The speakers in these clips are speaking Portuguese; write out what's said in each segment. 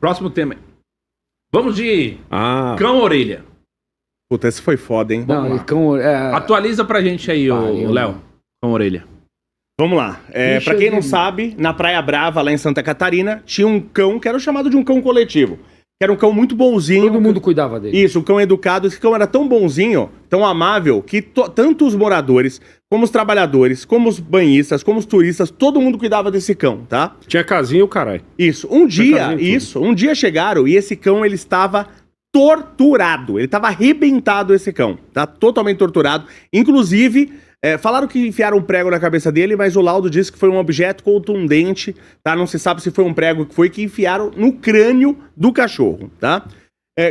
Próximo tema. Vamos de cão-orelha. Puta, esse foi foda, hein? Não, Atualiza pra gente aí, o Léo. Cão-orelha. Vamos lá. Pra quem não sabe, na Praia Brava, lá em Santa Catarina, tinha um cão que era chamado de um cão coletivo. Que era um cão muito bonzinho. Todo mundo cuidava dele. Isso, um cão educado. Esse cão era tão bonzinho, tão amável, que tanto os moradores, como os trabalhadores, como os banhistas, como os turistas, todo mundo cuidava desse cão, tá? Tinha casinha o caralho. Isso. Um dia chegaram e esse cão, ele estava torturado. Ele estava arrebentado, esse cão, tá? Totalmente torturado. Inclusive, falaram que enfiaram um prego na cabeça dele, mas o laudo disse que foi um objeto contundente, tá? Não se sabe se foi um prego que enfiaram no crânio do cachorro, tá?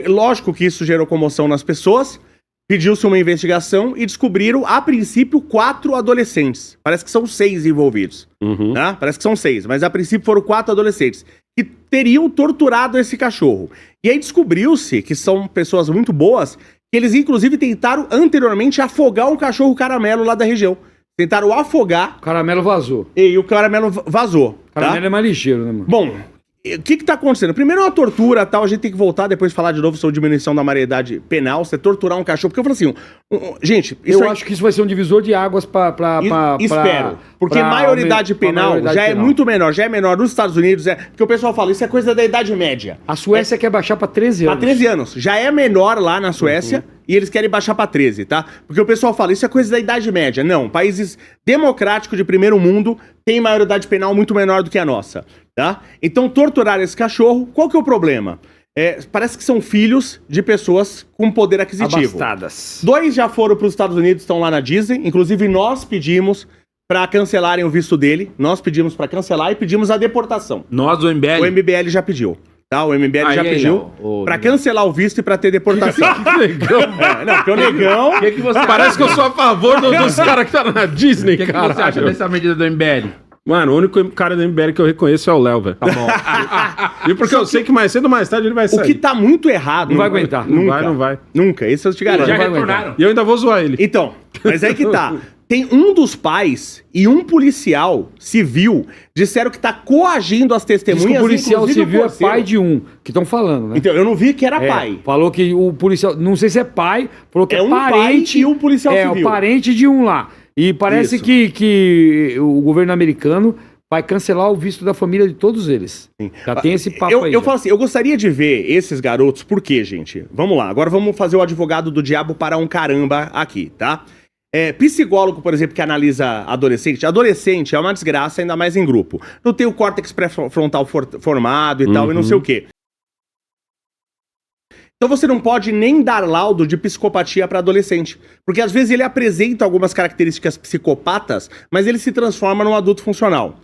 Lógico que isso gerou comoção nas pessoas, pediu-se uma investigação e descobriram, a princípio, 4 adolescentes. Parece que são 6 envolvidos, tá? Parece que são 6, mas a princípio foram 4 adolescentes que teriam torturado esse cachorro. E aí descobriu-se que são pessoas muito boas, que eles inclusive tentaram anteriormente afogar um cachorro caramelo lá da região. Tentaram afogar. O caramelo vazou. E o caramelo vazou. O caramelo é mais ligeiro, né, mano? Bom, o que tá acontecendo? Primeiro é uma tortura, tal, a gente tem que voltar depois falar de novo sobre diminuição da maioridade penal, você torturar um cachorro, porque eu falo assim, gente... Eu acho que isso vai ser um divisor de águas espero, porque maioridade penal já é muito menor, já é menor nos Estados Unidos, porque o pessoal fala, isso é coisa da Idade Média. A Suécia quer baixar pra 13 anos. Pra 13 anos, já é menor lá na Suécia, e eles querem baixar pra 13, tá? Porque o pessoal fala, isso é coisa da Idade Média. Não, países democráticos de primeiro mundo têm maioridade penal muito menor do que a nossa, tá? Então, torturar esse cachorro, qual que é o problema? Parece que são filhos de pessoas com poder aquisitivo. Abastadas. 2 já foram pros Estados Unidos, estão lá na Disney, inclusive nós pedimos pra cancelarem o visto dele, nós pedimos pra cancelar e pedimos a deportação. Nós, do MBL? O MBL já pediu. Tá, o MBL já pediu pra cancelar o visto e pra ter deportação. Negão. Não, porque o negão... Parece que eu sou a favor dos caras que tá na Disney, cara. O que você acha dessa medida do MBL? Mano, o único cara do MBL que eu reconheço é o Léo, velho. Tá bom. E porque eu sei que mais cedo ou mais tarde ele vai sair. O que tá muito errado... Não vai aguentar. Não vai. Nunca, isso eu te garanto. Já retornaram. E eu ainda vou zoar ele. Então, mas aí que tá. Tem um dos pais e um policial civil disseram que tá coagindo as testemunhas. Diz que o policial civil é pai de um, que estão falando, né? Então, eu não vi que era pai. Falou que o policial, não sei se é pai, falou que é um parente. Pai e um policial civil. É, o parente de um lá. E parece que o governo americano vai cancelar o visto da família de todos eles. Sim. Já tem esse papo aí. Eu falo assim, eu gostaria de ver esses garotos, por quê, gente? Vamos lá, agora vamos fazer o advogado do diabo para um caramba aqui, tá? Psicólogo, por exemplo, que analisa adolescente. Adolescente é uma desgraça, ainda mais em grupo. Não tem o córtex pré-frontal formado e tal, e não sei o quê. Então você não pode nem dar laudo de psicopatia para adolescente. Porque às vezes ele apresenta algumas características psicopatas, mas ele se transforma num adulto funcional.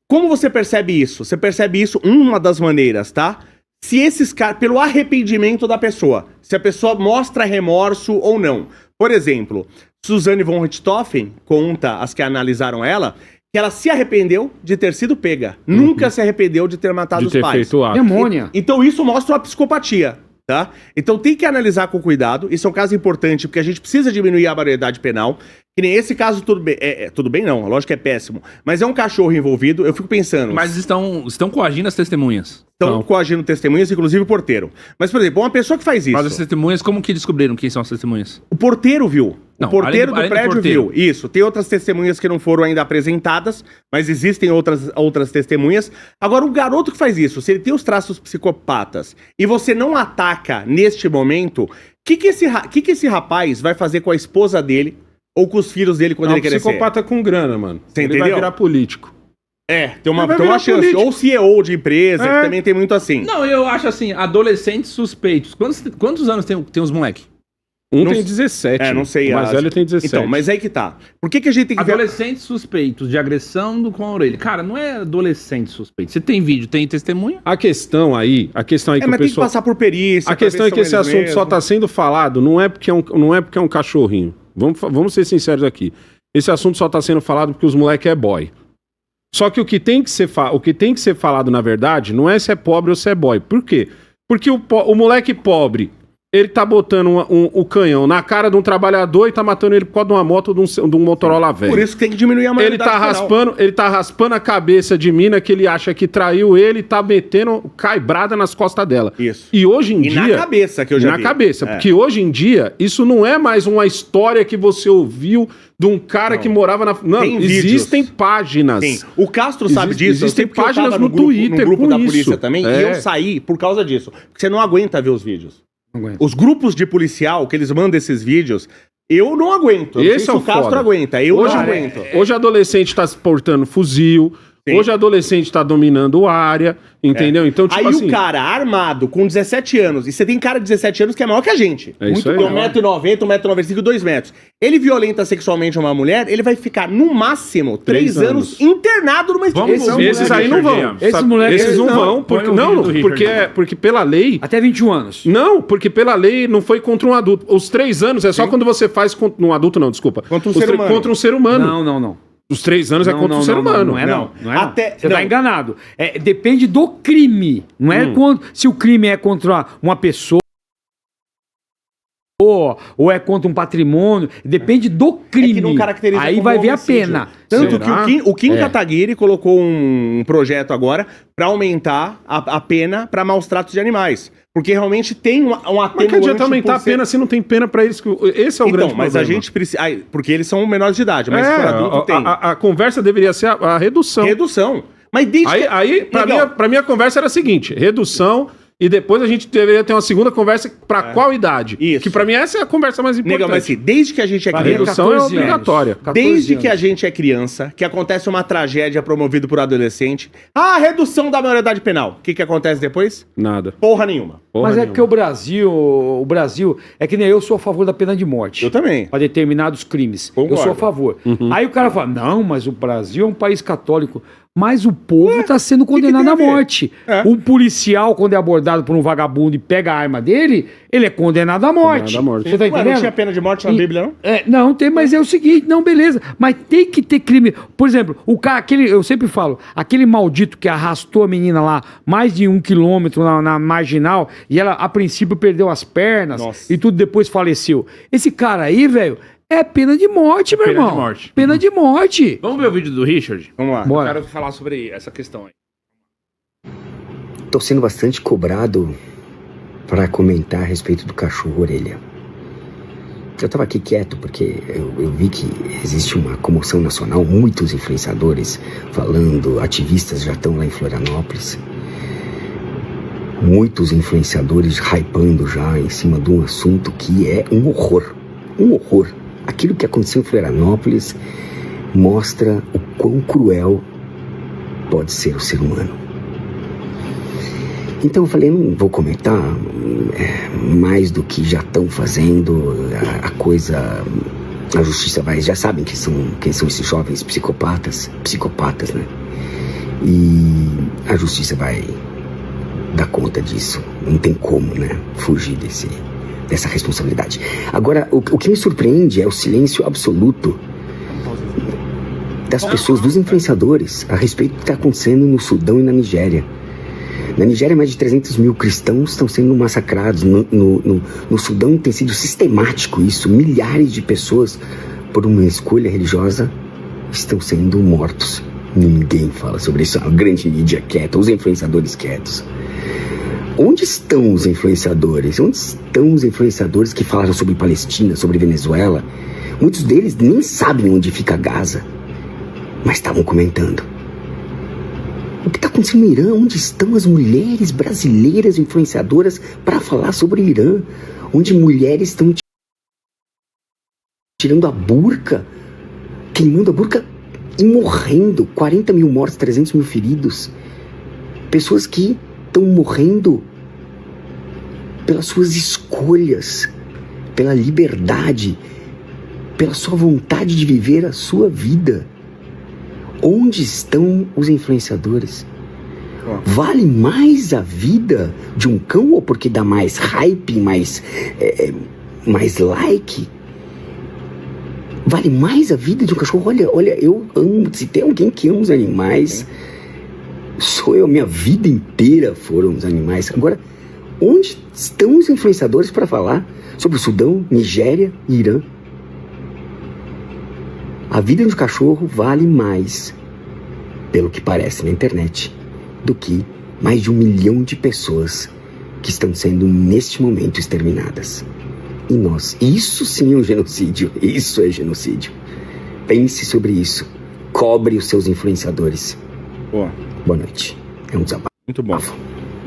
Como você percebe isso? Você percebe isso, uma das maneiras, tá? Se esses caras, pelo arrependimento da pessoa, se a pessoa mostra remorso ou não. Por exemplo, Suzanne von Richthofen conta, as que analisaram ela, que ela se arrependeu de ter sido pega. Nunca se arrependeu de ter matado os pais. Demônia. Então isso mostra uma psicopatia, tá? Então tem que analisar com cuidado. Isso é um caso importante, porque a gente precisa diminuir a maioridade penal. Que nem esse caso, tudo bem. Tudo bem não, lógico que é péssimo. Mas é um cachorro envolvido, eu fico pensando... Mas estão coagindo as testemunhas. Estão coagindo testemunhas, inclusive o porteiro. Mas, por exemplo, uma pessoa que faz isso... Mas as testemunhas, como que descobriram quem são as testemunhas? O porteiro viu. Não, o porteiro do prédio porteiro. viu. Isso. Tem outras testemunhas que não foram ainda apresentadas, mas existem outras testemunhas. Agora, o garoto que faz isso, se ele tem os traços psicopatas e você não ataca neste momento, o que esse rapaz vai fazer com a esposa dele ou com os filhos dele quando ele crescer? Psicopata com grana, mano. Você ele entendeu? vai virar político. Tem uma chance. Político. Ou CEO de empresa, que também tem muito assim. Não, eu acho assim, adolescentes suspeitos. Quantos anos tem os moleque? Tem 17. Não sei. O mais velho tem 17. Então, mas aí que tá. Por que a gente tem que ver... Adolescentes suspeitos de agressão com a orelha. Cara, não é adolescente suspeito. Você tem vídeo, tem testemunha? A questão aí que mas o pessoal... tem que passar por perícia. A questão é que esse assunto só tá sendo falado, não é porque é um cachorrinho. Vamos ser sinceros aqui. Esse assunto só tá sendo falado porque os moleque é boy. Só que o que tem que ser falado, na verdade, não é se é pobre ou se é boy. Por quê? Porque o moleque pobre ele tá botando o canhão na cara de um trabalhador e tá matando ele por causa de uma moto de um Motorola velho. Por isso que tem que diminuir a maioridade Ele tá raspando a cabeça de mina que ele acha que traiu ele e tá metendo caibrada nas costas dela. Isso. E hoje em dia... na cabeça, que eu já vi. Na cabeça, porque hoje em dia, isso não é mais uma história que você ouviu de um cara que morava na... Não, existem páginas. Sim. O Castro sabe disso. Existem páginas no grupo, Twitter no grupo com da isso. polícia também, e eu saí por causa disso. Porque você não aguenta ver os vídeos. Os grupos de policial que eles mandam esses vídeos, eu não aguento. Eu Esse é o Castro foda. aguenta, eu não aguento. Hoje adolescente tá portando fuzil, hoje adolescente tá dominando área, entendeu? Então, tipo aí assim... o cara armado com 17 anos, e você tem cara de 17 anos que é maior que a gente. É isso aí. Tem 1,90m, 1,95m, 2 metros. Ele violenta sexualmente uma mulher, ele vai ficar, no máximo, 3 anos internado numa Vamos- Esses aí não vão. Esses moleques- Esses não não, vão, porque, põe o vídeo do Richard. porque pela lei... Até 21 anos. Não, porque pela lei não foi contra um adulto. Os 3 anos é só quando você faz contra um adulto, não, desculpa. Contra um Os ser tre- humano. Contra um ser humano. Não. Os 3 anos é contra um ser humano. Não é não. Até- Você não. tá enganado. Depende do crime. Não é se o crime é contra uma pessoa ou é contra um patrimônio. Depende do crime. É que não caracteriza Aí como vai ver a homicídio. pena. Tanto Será? que o Kim Kataguiri colocou um projeto agora pra aumentar a pena pra maus tratos de animais. Porque realmente tem um atenuante... Mas que adianta aumentar por a ser- pena se não tem pena pra eles? Esse é o Então, grande mas problema. a gente precisa... Porque eles são menores de idade, mas se for adulto tem. a conversa deveria ser a redução. Redução. Mas desde Aí Legal. pra mim, a conversa era a seguinte: redução, e depois a gente deveria ter uma segunda conversa pra qual idade? Isso. Que pra mim essa é a conversa mais importante. Negão, mas assim, desde que a gente é A criança... redução é 14 anos. obrigatória. 14 Desde anos. que a gente é criança, que acontece uma tragédia promovida por adolescente, redução da maioridade penal. O que acontece depois? Nada. Porra nenhuma. Porra Mas é nenhuma. que o Brasil é que nem eu sou a favor da pena de morte. Eu também. Para determinados crimes. Concordo. Eu sou a favor. Aí o cara fala, não, mas o Brasil é um país católico. Mas o povo está sendo condenado tem a à ver? morte. É. Um policial, quando é abordado por um vagabundo e pega a arma dele, ele é condenado à morte. Condenado à morte. Você tá Ué, entendendo? não tinha pena de morte na Bíblia, não? Não, tem, mas é o seguinte, não, beleza. Mas tem que ter crime. Por exemplo, o cara, eu sempre falo, aquele maldito que arrastou a menina lá mais de 1 quilômetro na marginal e ela, a princípio, perdeu as pernas Nossa. e tudo depois faleceu. Esse cara aí, velho, é pena de morte, meu Pena de irmão. morte. Pena de morte. Vamos ver o vídeo do Richard? Vamos lá. Bora. Eu quero falar sobre essa questão aí. Tô sendo bastante cobrado para comentar a respeito do cachorro orelha. Eu tava aqui quieto porque eu vi que existe uma comoção nacional, muitos influenciadores falando, ativistas já estão lá em Florianópolis. Muitos influenciadores hypando já em cima de um assunto que é um horror. Um horror. Aquilo que aconteceu em Florianópolis mostra o quão cruel pode ser o ser humano. Então eu falei, não vou comentar mais do que já estão fazendo, a coisa, a justiça vai, já sabem quem são esses jovens psicopatas, né? E a justiça vai dar conta disso, não tem como, né, fugir dessa responsabilidade. Agora, o que me surpreende é o silêncio absoluto das pessoas, dos influenciadores, a respeito do que está acontecendo no Sudão e na Nigéria. Na Nigéria, mais de 300 mil cristãos estão sendo massacrados. No Sudão tem sido sistemático isso. Milhares de pessoas, por uma escolha religiosa, estão sendo mortos. Ninguém fala sobre isso. A grande mídia quieta, os influenciadores quietos. Onde estão os influenciadores? Onde estão os influenciadores que falaram sobre Palestina, sobre Venezuela? Muitos deles nem sabem onde fica Gaza, mas estavam comentando. O que está acontecendo no Irã? Onde estão as mulheres brasileiras influenciadoras para falar sobre o Irã? Onde mulheres estão tirando a burca, queimando a burca e morrendo. 40 mil mortos, 300 mil feridos. Pessoas que estão morrendo pelas suas escolhas, pela liberdade, pela sua vontade de viver a sua vida. Onde estão os influenciadores? Vale mais a vida de um cão ou porque dá mais hype, mais like? Vale mais a vida de um cachorro? Olha, eu amo, se tem alguém que ama os animais, sou eu, minha vida inteira foram os animais. Agora, Onde estão os influenciadores para falar sobre o Sudão, Nigéria e Irã? A vida de um cachorro vale mais, pelo que parece na internet, do que mais de 1 milhão de pessoas que estão sendo neste momento exterminadas. E nós, isso sim é um genocídio, isso é genocídio. Pense sobre isso, cobre os seus influenciadores. Boa. Boa noite. É um desabafo. Muito bom.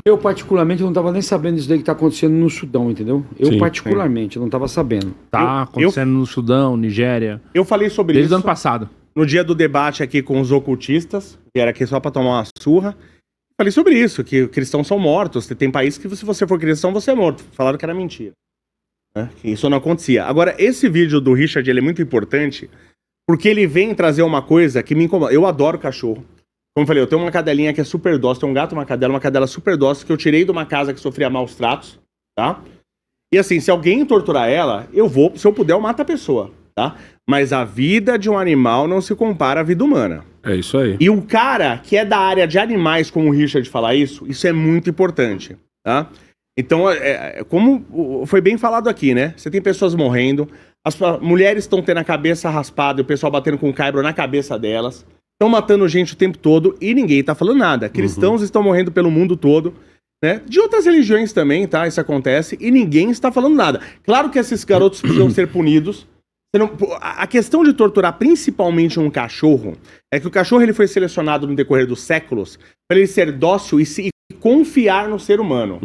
Eu, particularmente, não tava nem sabendo disso daí que tá acontecendo no Sudão, entendeu? Eu, Sim, particularmente, não tava sabendo. Tá acontecendo no Sudão, Nigéria. Eu falei sobre Desde o isso ano passado. no dia do debate aqui com os ocultistas, que era aqui só pra tomar uma surra. Falei sobre isso, que cristãos são mortos. Tem países que se você for cristão, você é morto. Falaram que era mentira. Né? Que isso não acontecia. Agora, esse vídeo do Richard, ele é muito importante, porque ele vem trazer uma coisa que me incomoda. Eu adoro cachorro. Como eu falei, eu tenho uma cadelinha que é super dócil, tem um gato, uma cadela super dócil, que eu tirei de uma casa que sofria maus tratos, tá? E assim, se alguém torturar ela, eu vou, se eu puder, eu mato a pessoa, tá? Mas a vida de um animal não se compara à vida humana. É isso aí. E o cara que é da área de animais, como o Richard falar isso é muito importante, tá? Então, como foi bem falado aqui, né? Você tem pessoas morrendo, as mulheres estão tendo a cabeça raspada e o pessoal batendo com caibro na cabeça delas. Estão matando gente o tempo todo e ninguém tá falando nada. Cristãos estão morrendo pelo mundo todo, né? De outras religiões também, tá? Isso acontece e ninguém está falando nada. Claro que esses garotos precisam ser punidos. A questão de torturar principalmente um cachorro é que o cachorro ele foi selecionado no decorrer dos séculos para ele ser dócil e confiar no ser humano.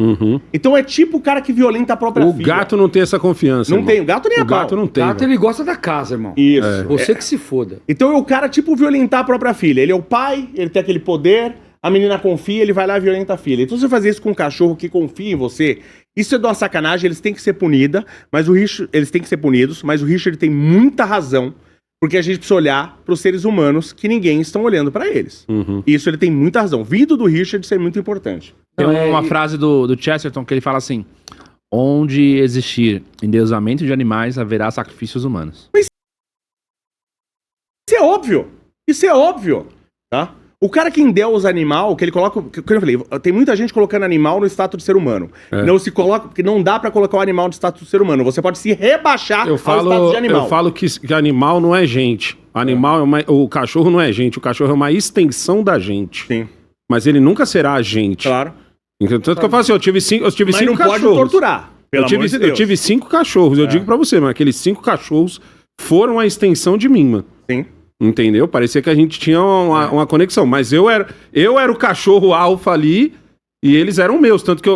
Então é tipo o cara que violenta a própria O filha. gato não tem essa confiança. Não irmão. tem, o gato nem a O gato pau. não tem. Gato, velho. ele gosta da casa, irmão. Isso. Você que se foda. Então é o cara, tipo, violentar a própria filha. Ele é o pai, ele tem aquele poder, a menina confia, ele vai lá e violenta a filha. Então, se você fazer isso com um cachorro que confia em você, isso é de uma sacanagem, eles têm que ser punidos, mas o Richard tem muita razão, porque a gente precisa olhar para os seres humanos que ninguém está olhando para eles. Isso ele tem muita razão. Vindo do Richard, isso é muito importante. Tem Não, uma frase do Chesterton que ele fala assim: onde existir endeusamento de animais, haverá sacrifícios humanos. Isso é óbvio. Isso é óbvio. Tá? O cara que endeusa animal, que ele coloca. Que eu falei, tem muita gente colocando animal no status de ser humano. Não se coloca, porque não dá pra colocar o animal no status de ser humano. Você pode se rebaixar Eu ao status de animal. falo que animal não é gente. Animal o cachorro não é gente. O cachorro é uma extensão da gente. Sim, Mas ele nunca será a gente. claro. Tanto que eu falo assim, eu tive cinco Mas cachorros. não pode torturar. Pelo amor de Deus. Eu tive 5 cachorros. Eu digo pra você, mas aqueles 5 cachorros foram a extensão de mim, mano. Sim. Entendeu? Parecia que a gente tinha uma conexão. Mas eu era o cachorro alfa ali e eles eram meus. Tanto que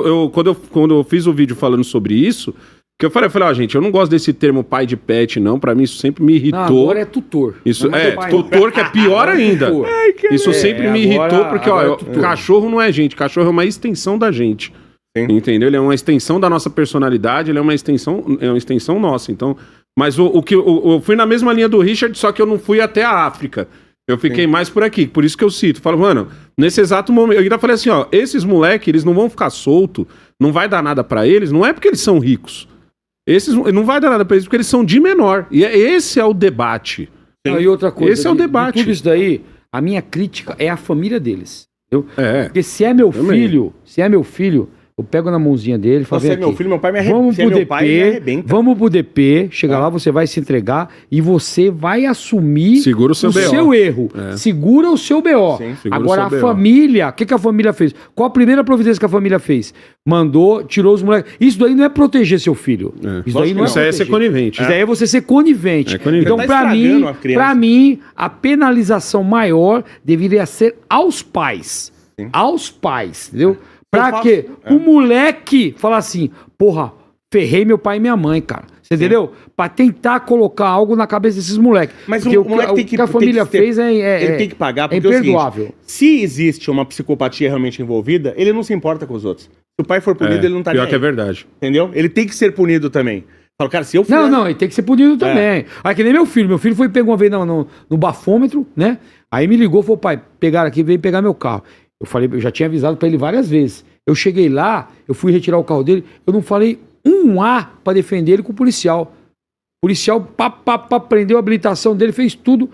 quando eu fiz o vídeo falando sobre isso, que eu falei, gente, eu não gosto desse termo pai de pet, não. Pra mim isso sempre me irritou. Não, agora é tutor. Isso Não é, pai, tutor que é pior ainda. tutor. Isso sempre me irritou, porque, agora ó, é tutor. cachorro não é gente, cachorro é uma extensão da gente. Sim. Entendeu? Ele é uma extensão da nossa personalidade, ele é uma extensão nossa. Então, mas eu fui na mesma linha do Richard, só que eu não fui até a África. Eu fiquei mais por aqui, por isso que eu cito. Falo, mano, nesse exato momento, eu ainda falei assim, ó, esses moleques, eles não vão ficar soltos, não vai dar nada pra eles, não é porque eles são ricos. Esses não vai dar nada pra eles porque eles são de menor. E esse é o debate. Não, e outra coisa, Esse é o debate. de tudo isso daí, a minha crítica é a família deles. Entendeu? É. Porque se é meu Também. filho, eu pego na mãozinha dele e falo, Você vem é meu aqui. filho, meu pai me Vamos arrebenta. Se é pro meu pai, me DP, arrebenta. vamos pro DP, chega lá, você vai se entregar e você vai assumir Segura o seu BO. seu erro. Segura o seu BO. Sim, segura Agora o seu a BO. família, o que a família fez? Qual a primeira providência que a família fez? Mandou, tirou os moleques. Isso daí não é proteger seu filho. Isso daí não é Isso aí é ser proteger. conivente. Isso daí é você ser conivente. É conivente. Então, Você tá pra estragando a criança. pra mim, a penalização maior deveria ser aos pais. Aos pais, entendeu? Pra faço- quê? O moleque falar assim, porra, ferrei meu pai e minha mãe, cara. Você entendeu? Pra tentar colocar algo na cabeça desses moleques. Mas Porque o moleque tem o que a família fez ele tem que pagar, porque é o imperdoável. seguinte, se existe uma psicopatia realmente envolvida, ele não se importa com os outros. Se o pai for punido, ele não tá Pior nem que é aí, verdade. entendeu? Ele tem que ser punido também. Fala, cara, se eu for... Não, ele tem que ser punido também. Aí que nem meu filho. Meu filho foi pegar uma vez no bafômetro, né? Aí me ligou, falou, pai, pegaram aqui, veio pegar meu carro. Eu falei, eu já tinha avisado pra ele várias vezes. Eu cheguei lá, eu fui retirar o carro dele, eu não falei um A pra defender ele com o policial. O policial prendeu a habilitação dele, fez tudo.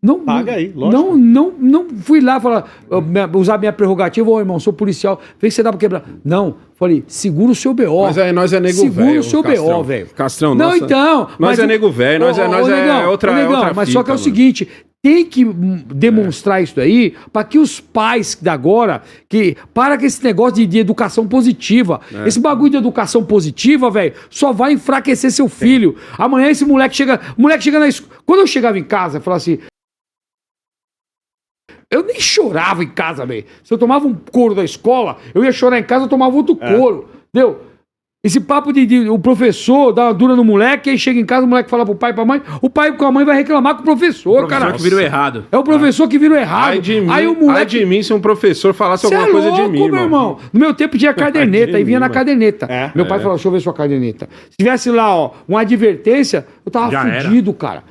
Não, Paga aí, lógico. não fui lá falar, usar minha prerrogativa, ô irmão, sou policial, vê que você dá pra quebrar. Não, falei, segura o seu BO. Mas nós é nego velho. Segura o seu Castrão. BO, velho. Castrão, Não, nossa, então. Nós é nego velho, nós é outra. Negão, é outra mas só que é o fita, seguinte, tem que demonstrar isso aí para que os pais da agora, para com esse negócio de educação positiva. Esse bagulho de educação positiva, velho, só vai enfraquecer seu filho. Amanhã esse moleque chega na escola. Quando eu chegava em casa, eu falava assim, eu nem chorava em casa, velho. Se eu tomava um couro da escola, eu ia chorar em casa, eu tomava outro couro. Entendeu? Esse papo de o professor dá uma dura no moleque, aí chega em casa, o moleque fala pro pai e pra mãe, o pai com a mãe vai reclamar com o professor, cara. que virou errado. É o professor que virou errado. Ai de mim, aí o moleque... ai de mim se um professor falasse Cê alguma coisa de mim, meu irmão. No meu tempo tinha caderneta, aí vinha na caderneta. Meu pai falou, deixa eu ver sua caderneta. Se tivesse lá, ó, uma advertência, eu tava Já fudido, cara.